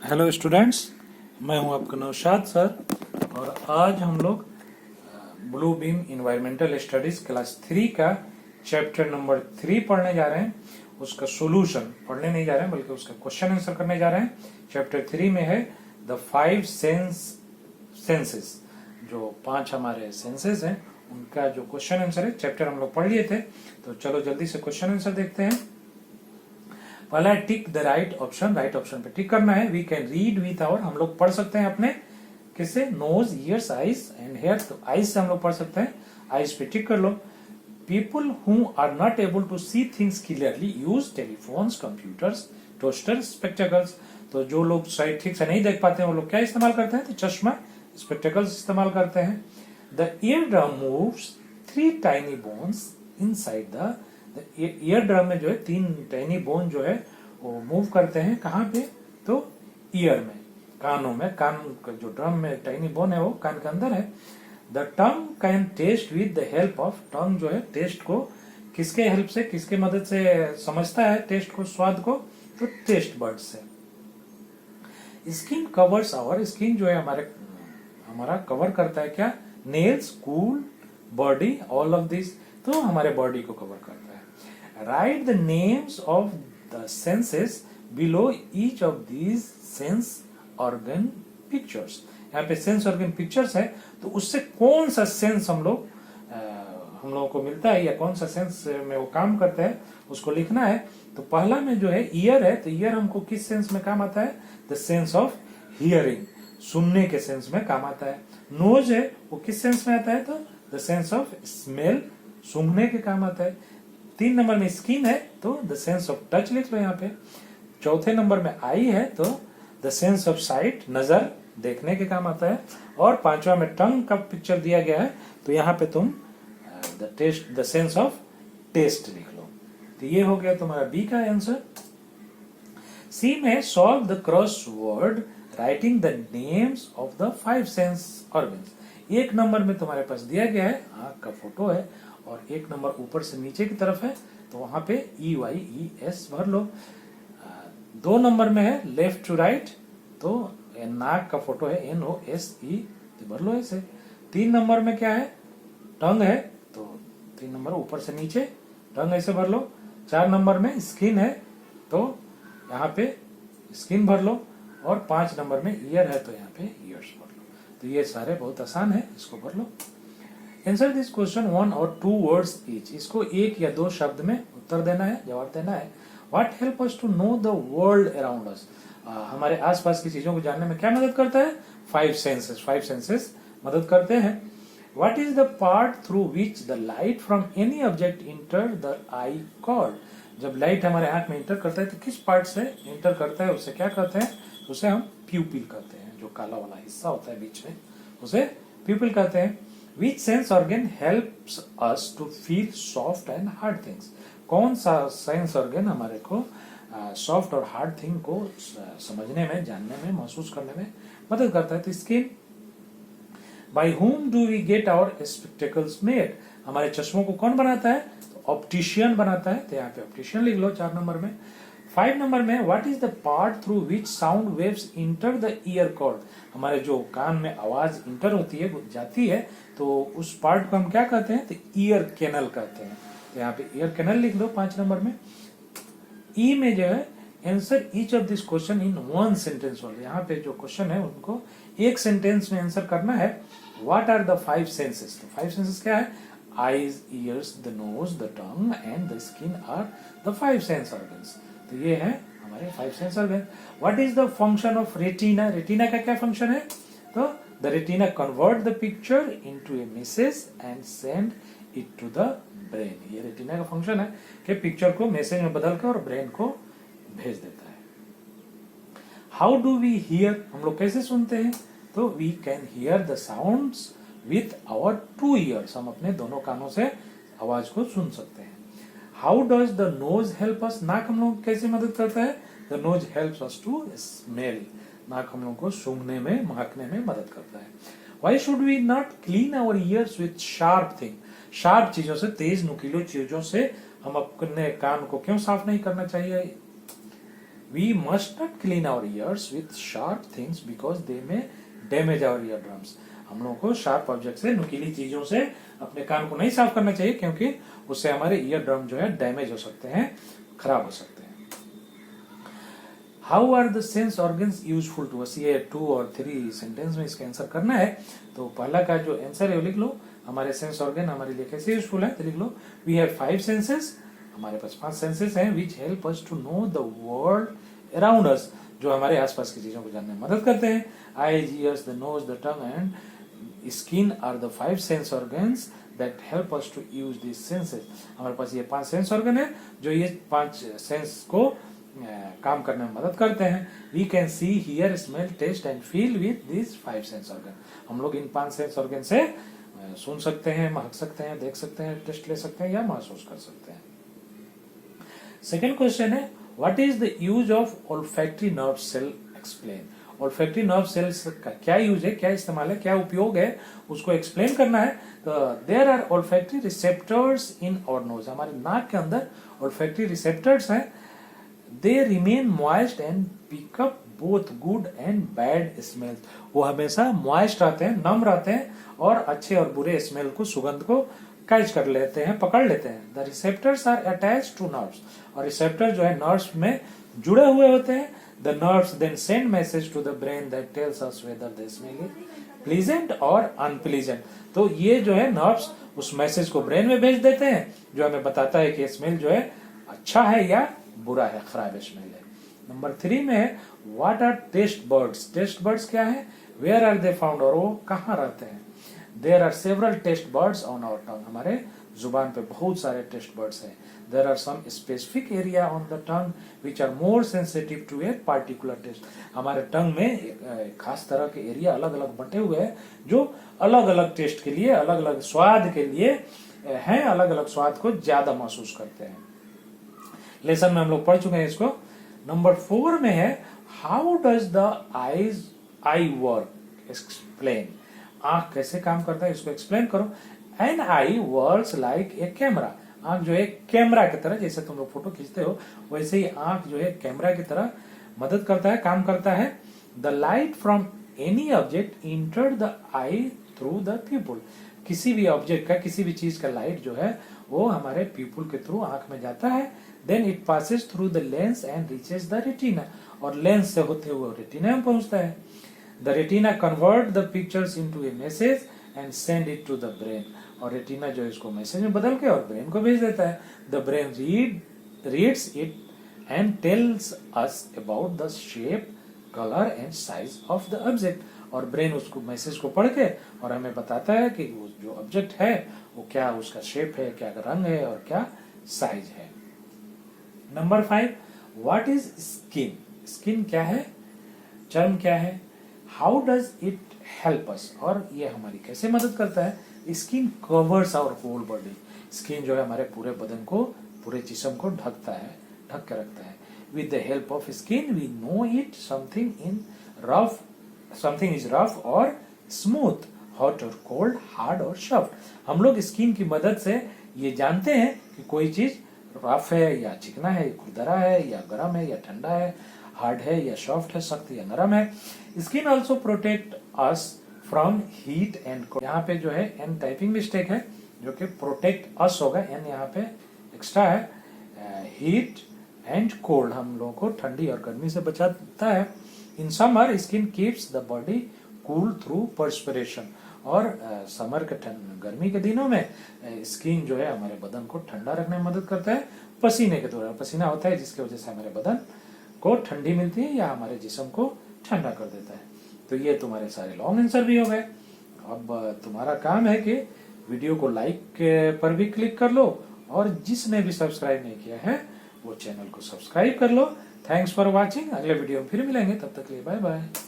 Hello students, मैं हूं आपका नौशाद सर। और आज हम लोग blue beam environmental studies class 3 का चैप्टर नंबर 3 पढ़ने जा रहे हैं। उसका सॉल्यूशन पढ़ने नहीं जा रहे हैं बल्कि उसका क्वेश्चन आंसर करने जा रहे हैं। चैप्टर 3 में है द 5 सेंसेस, जो 5 हमारे सेंसेस हैं उनका जो क्वेश्चन आंसर है। चैप्टर हम लोग पढ़ लिए थे, तो चलो जल्दी से क्वेश्चन आंसर देखते हैं। पहला टिक द राइट ऑप्शन पे टिक करना है। We can read with our, हम लोग पढ़ सकते हैं अपने किससे, nose, ears, eyes and hair. तो आईज से हम लोग पढ़ सकते हैं, आईज पे टिक कर लो। People who are not able to see things clearly use telephones, computers, toasters, spectacles. तो जो लोग शायद ठीक से नहीं देख पाते हैं वो लोग क्या इस्तेमाल करते हैं, तो चश्मा, स्पेक्टेकल्स इस्तेमाल करते हैं। The ear drum moves 3 tiny bones inside the ear drum में जो है 3 टाइनी बोन जो है वो मूव करते हैं। कहाँ पे, तो ईयर में, कानों में। कान का जो ड्रम में टाइनी बोन है वो कान के अंदर है। The tongue can taste with the help of, tongue जो है टेस्ट को किसके हेल्प से, किसके मदद से समझता है टेस्ट को, स्वाद को, तो टेस्ट बर्ड से। स्किन कवर्स आवर, स्किन जो है हमारा कवर करता है क्या, nails, cool, body, all of this, तो हमारे बॉडी को कवर करता है। Right the names of the senses below each of these sense organ pictures. यहाँ पे सेंस ऑर्गन पिक्चर्स है, तो उससे कौन सा सेंस हम लोगों को मिलता है या कौन सा सेंस में वो काम करता है उसको लिखना है। तो पहला में जो है ईयर है, तो ईयर हमको किस सेंस में काम आता है, द सेंस ऑफ हियरिंग, सुनने के सेंस में काम आता है। नोज है वो किस सेंस में आता है, तो द सेंस ऑफ स्मेल, सूंघने के काम आता है। 3 नंबर में स्किन है तो द सेंस ऑफ टच लिख लो यहाँ पे। चौथे नंबर में आई है तो द सेंस ऑफ साइट, नजर, देखने के काम आता है। और 5वां में टंग का पिक्चर दिया गया है, तो यहाँ पे तुम द सेंस ऑफ टेस्ट लिख लो। तो ये हो गया तुम्हारा बी का आंसर। सी में solve the crossword writing the names of the 5 sense organs. 1 number में तुम्हारे पास दिया गया है, आंख का फोटो है, और 1 नंबर ऊपर से नीचे की तरफ है, तो वहां पे EYES भर लो। 2 नंबर में है लेफ्ट टू राइट, तो नाक का फोटो है NOSE, तो भर लो ऐसे। 3 नंबर में क्या है, टंग है, तो 3 नंबर ऊपर से नीचे टंग ऐसे भर लो। 4 नंबर में स्किन है, तो यहाँ पे स्किन भर लो। और 5 नंबर में ईयर है, तो यहाँ पे ईयर्स भर लो। तो ये सारे बहुत आसान है, इसको भर लो। आंसर दिस क्वेश्चन 1 और 2 वर्ड्स ईच, इसको 1 या 2 शब्द में उत्तर देना है, जवाब देना है। What help us to know the world around us, हमारे आसपास की चीजों को जानने में क्या मदद करता है, 5 सेंसेस मदद करते हैं। What is the part through which the light from any object enter the eye cord, जब लाइट हमारे आंख में इंटर करता है तो किस पार्ट से इंटर करता है, उसे क्या कहते हैं, उसे हम प्यूपिल कहते हैं। जो काला वाला हिस्सा होता है बीच में, उसे प्यूपिल कहते हैं। Which sense organ helps us to feel soft and hard things? कौन सा सेंस ऑर्गन हमारे को सॉफ्ट और हार्ड थिंग को समझने में, जानने में, महसूस करने में मदद करता है, तो skin. By whom do we get our spectacles made? हमारे चश्मों को कौन बनाता है, तो ऑप्टिशियन बनाता है, तो यहाँ पे ऑप्टिशियन लिख लो 4 नंबर में। 5 नंबर में what is the part through which sound waves enter the ear cord, हमारे जो कान में आवाज इंटर होती है, जाती है, तो उस पार्ट को हम क्या कहते हैं, तो ईयर कैनल कहते हैं। तो यहाँ पे ईयर कैनल लिख दो 5 नंबर में। ई में जो है answer each of this question in 1 sentence वाले, यहाँ पे जो क्वेश्चन है उनको 1 सेंटेंस में आंसर करना है। व्हाट आर द 5 सेंसेस, तो 5 सेंसेस क्या है, eyes, ears, the nose, the tongue and the skin are the 5 sense organs. तो ये है हमारे 5 sense organ. What is the function of retina, retina का क्या फंक्शन है, तो the retina convert the picture into a message and send it to the brain. ये retina का फंक्शन है कि पिक्चर को मैसेज में बदल कर और ब्रेन को भेज देता है। हाउ डू वी हियर, हम लोग कैसे सुनते हैं, तो we can hear the sounds with our 2 ears, हम अपने दोनों कानों से आवाज को सुन सकते हैं। How does the nose help us, नाक हम लोग कैसे मदद करता है, the nose helps us to smell, नाक हम लोग को सूंघने में, महकने में मदद करता है। Why should we not clean our ears with sharp thing, sharp चीजों से, तेज नुकीली चीजों से हम अपने कान को क्यों साफ नहीं करना चाहिए। We must not clean our ears with sharp things because they may damage our year drums. हम लोगों को शार्प ऑब्जेक्ट से, नुकीली चीजों से अपने कान को नहीं साफ करना चाहिए, क्योंकि उससे हमारे ईयर ड्रम जो है डैमेज हो सकते हैं, खराब हो सकते हैं। How are the sense organs useful to us, ये 2 और 3 सेंटेंस में इसका आंसर करना है। तो पहला का जो आंसर है वो लिख लो, हमारे सेंस ऑर्गन हमारे लिए कैसे यूजफुल है, तो लिख लो वी हैव 5 सेंसेस, हमारे पास 5 सेंसेस हैं, which help us to know the world around us, जो हमारे आसपास की चीजों को जानने में मदद करते हैं। Eyes, ears, the nose, the tongue and skin are the 5 sense organs that help us to use this senses. हमारे पास ये 5 सेंस ऑर्गन है जो ये 5 सेंस को काम करने में मदद करते हैं। We can see, hear, smell, taste and feel with this 5 sense organ. हम लोग इन 5 सेंस ऑर्गन से सुन सकते हैं, महक सकते हैं, देख सकते हैं, टेस्ट ले सकते हैं या महसूस कर सकते हैं। सेकेंड क्वेश्चन है, what is the use of olfactory nerve cell, explain. Olfactory nerve cells का क्या यूज है, क्या इस्तेमाल है, क्या उपयोग है, उसको एक्सप्लेन करना है। तो there are olfactory receptors in our nose, हमारे नाक के अंदर ओल्फैक्टरी रिसेप्टर्स हैं। They remain moist and pick up both good and bad smell, वो हमेशा मॉइस्ट रहते हैं, नम रहते हैं और अच्छे और बुरे स्मेल को, सुगंध को कैच कर लेते हैं, पकड़ लेते हैं। The receptors are attached to nerves, और रिसेप्टर जो है नर्व्स में जुड़े हुए होते हैं। The nerves then send message to the brain that tells us whether the smell is pleasant और अनप्लीजेंट। तो ये जो है नर्व्स उस मैसेज को ब्रेन में भेज देते हैं, जो हमें बताता है कि स्मेल जो है अच्छा है या बुरा है, खराब स्मेल है। नंबर 3 में है, what are taste buds. Taste buds क्या है, वेयर आर दे फाउंड, और वो कहाँ रहते हैं। There are several taste buds on our tongue, हमारे जुबान पे बहुत सारे टेस्ट बर्ड्स हैं। There are some specific area on the tongue which are more sensitive to a particular taste, हमारे टंग में एक खास तरह के एरिया अलग अलग बंटे हुए हैं जो अलग अलग टेस्ट के लिए, अलग अलग स्वाद के लिए हैं, अलग अलग स्वाद को ज्यादा महसूस करते हैं। लेसन में हम लोग पढ़ चुके हैं इसको। नंबर 4 में है, how does the eye work, explain. आंख कैसे काम करता है, इसको एक्सप्लेन करो। An eye works like a camera, आंख जो है कैमरा की तरह, जैसे तुम लोग फोटो खींचते हो वैसे ही आंख जो है कैमरा की तरह मदद करता है, काम करता है। The light from any object enter the I through the people, किसी भी ऑब्जेक्ट का, किसी भी चीज का लाइट जो है वो हमारे पीपुल के थ्रू आंख में जाता है। Then it passes through the lens and reaches the retina, और लेंस से होते हुए रेटिना में पहुंचता है। The retina convert the pictures into a message and send it to the brain, और रेटिना जो है इसको मैसेज में बदल के और ब्रेन को भेज देता है। The brain reads it and tells us about the shape, colour and size of the object, और ब्रेन उसको मैसेज को पढ़ के और हमें बताता है कि वो जो ऑब्जेक्ट है वो क्या उसका शेप है, क्या रंग है और क्या साइज है। Number 5, what is skin. Skin क्या है, चर्म क्या है। How does it help us, और ये हमारी कैसे मदद करता है। Skin covers our whole body, skin जो है हमारे पूरे बदन को, पूरे जिस्म को ढकता है, ढक के रखता है। With the help of skin we know it something is rough और स्मूथ, हॉट और कोल्ड, हार्ड और सॉफ्ट। हम लोग स्किन की मदद से ये जानते हैं कि कोई चीज रफ है या चिकना है, खुरदरा है या गर्म है या ठंडा है, हार्ड है या सॉफ्ट है, सख्त या नरम है। Skin also protect us from heat and cold, यहाँ पे जो है एन टाइपिंग मिस्टेक है, जो कि प्रोटेक्ट अस होगा, एन यहाँ पे एक्स्ट्रा है। हीट एंड कोल्ड, हम लोगों को ठंडी और गर्मी से बचाता है। In summer skin keeps the body cool through perspiration, और समर के गर्मी के दिनों में स्किन जो है हमारे बदन को ठंडा रखने में मदद करता है पसीने के द्वारा। पसीना होता है जिसकी वजह से हमारे बदन को ठंडी मिलती है या हमारे जिस्म को ठंडा कर देता है। तो ये तुम्हारे सारे लॉन्ग आंसर भी हो गए। अब तुम्हारा काम है कि वीडियो को लाइक पर भी क्लिक कर लो, और जिसने भी सब्सक्राइब नहीं किया है वो चैनल को सब्सक्राइब कर लो। Thanks for watching. अगले वीडियो में फिर मिलेंगे, तब तक के लिए बाय बाय।